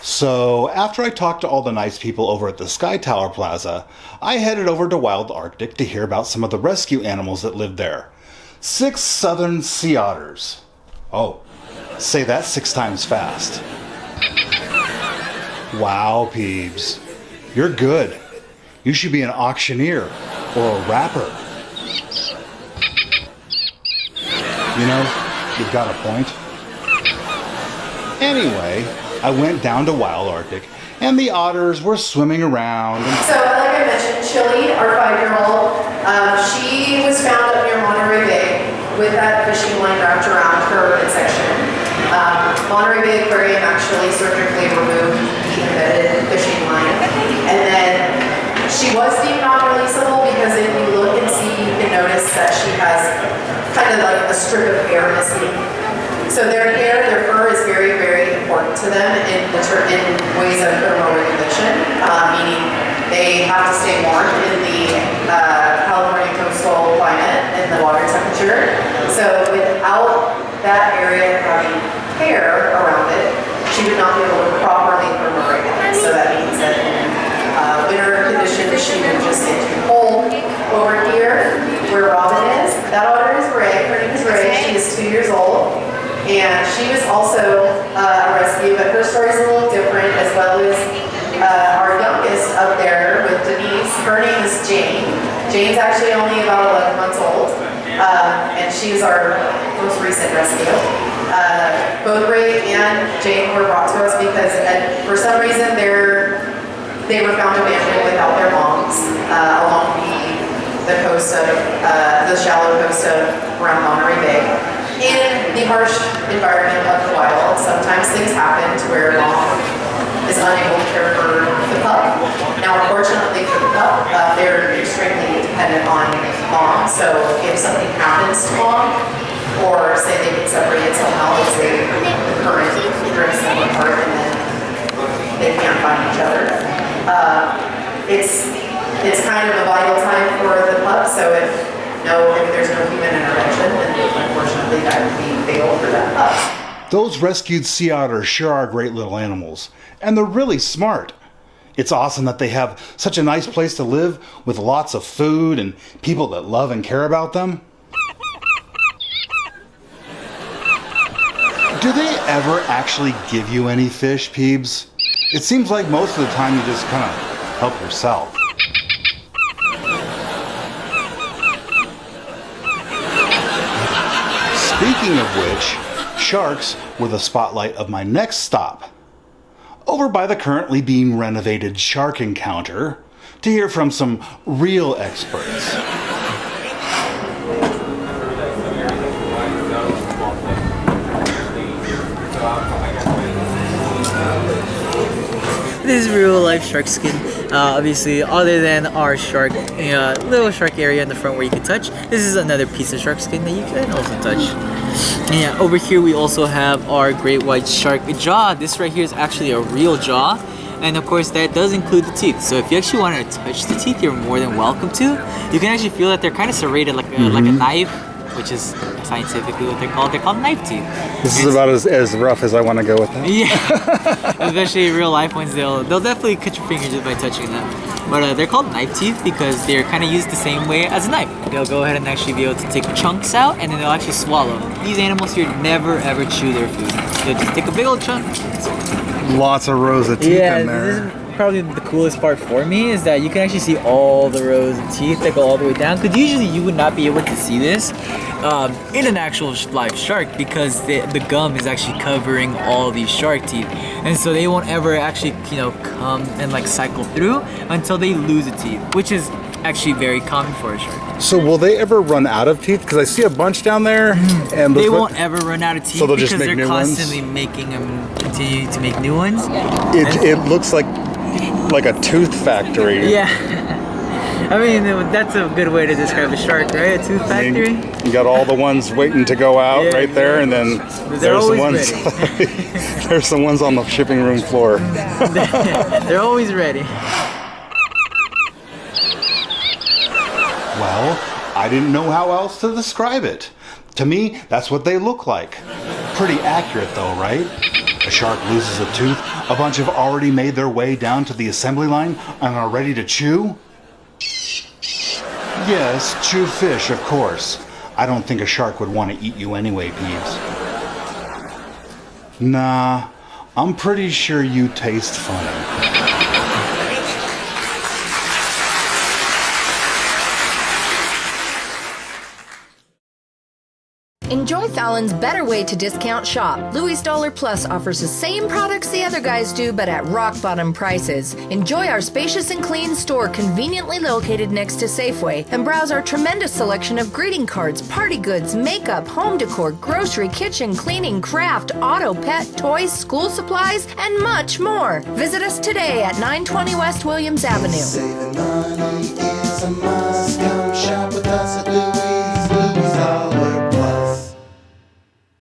So, after I talked to all the nice people over at the Sky Tower Plaza, I headed over to Wild Arctic to hear about some of the rescue animals that live there. 6 southern sea otters. Oh, say that 6 times fast. Wow, Peebs. You're good. You should be an auctioneer or a rapper. You know, you've got a point. Anyway, I went down to Wild Arctic, and the otters were swimming around. So, like I mentioned, Chili, our 5-year-old, she was found up near Monterey Bay with that fishing line wrapped around her midsection. Monterey Bay Aquarium actually surgically removed the embedded fishing line, and then she was deemed non-releasable because if you look and see, you can notice that she has kind of like a strip of hair missing. So their hair, their fur is very, very important to them in ways of thermal regulation, meaning they have to stay warm in the California coastal climate and the water temperature. So without that area having hair around it, she would not be able to properly thermal regulate. So that means that in winter conditions, she would just get too cold. Over here, where Robin is, that otter is Ray. Her name is Ray. She is 2 years old. And she was also a rescue, but her story is a little different, as well as our youngest up there with Denise. Her name is Jane. Jane's actually only about 11 months old, and she was our most recent rescue. Both Ray and Jane were brought to us because for some reason they were found abandoned without their moms along the coast of the shallow coast of around Monterey Bay. In the harsh environment of the wild, sometimes things happen to where mom is unable to care for the pup. Now, unfortunately for the pup, they're extremely dependent on mom. So if something happens to mom, or say they get separated somehow, let's say the current drifts them apart and then they can't find each other, it's kind of a vital time for the pup. So if there's no human intervention, then unfortunately that would be fatal for that pup. Those rescued sea otters sure are great little animals, and they're really smart. It's awesome that they have such a nice place to live with lots of food and people that love and care about them. Do they ever actually give you any fish, Peebs? It seems like most of the time you just kind of help yourself. Speaking of which, sharks were the spotlight of my next stop. Over by the currently being renovated Shark Encounter to hear from some real experts. This is real life shark skin. Obviously, other than our shark, little shark area in the front where you can touch, this is another piece of shark skin that you can also touch. Yeah, over here we also have our great white shark jaw. This right here is actually a real jaw. And of course that does include the teeth. So if you actually want to touch the teeth, you're more than welcome to. You can actually feel that they're kind of serrated like a knife, which is scientifically what they're called. They're called knife teeth. This is about as rough as I want to go with them. Yeah, especially real life ones, they'll definitely cut your fingers just by touching them. But they're called knife teeth because they're kind of used the same way as a knife. They'll go ahead and actually be able to take chunks out and then they'll actually swallow. These animals here never ever chew their food. They'll just take a big old chunk. Lots of rows of teeth in there. This is probably the coolest part for me is that you can actually see all the rows of teeth that go all the way down. Because usually you would not be able to see this in an actual live shark because the gum is actually covering all these shark teeth, and so they won't ever actually come and like cycle through until they lose a teeth, which is actually very common for a shark. So will they ever run out of teeth? Because I see a bunch down there, and they won't ever run out of teeth, so they'll because just make they're new constantly ones? making them continue to make new ones. It looks like a tooth factory. Yeah. I mean, that's a good way to describe a shark, right? A tooth factory. You got all the ones waiting to go out right there, and then there's the ones. There's the ones on the shipping room floor. They're always ready. Well, I didn't know how else to describe it. To me, that's what they look like. Pretty accurate though, right? A shark loses a tooth, a bunch have already made their way down to the assembly line and are ready to chew? Yes, chew fish, of course. I don't think a shark would want to eat you anyway, Peeves. Nah, I'm pretty sure you taste funny. Enjoy Fallon's better way to discount shop. Louis Dollar Plus offers the same products the other guys do, but at rock bottom prices. Enjoy our spacious and clean store conveniently located next to Safeway, and browse our tremendous selection of greeting cards, party goods, makeup, home decor, grocery, kitchen, cleaning, craft, auto, pet, toys, school supplies, and much more. Visit us today at 920 West Williams Avenue. Saving money is a must. Come shop with us at Louis Dollar.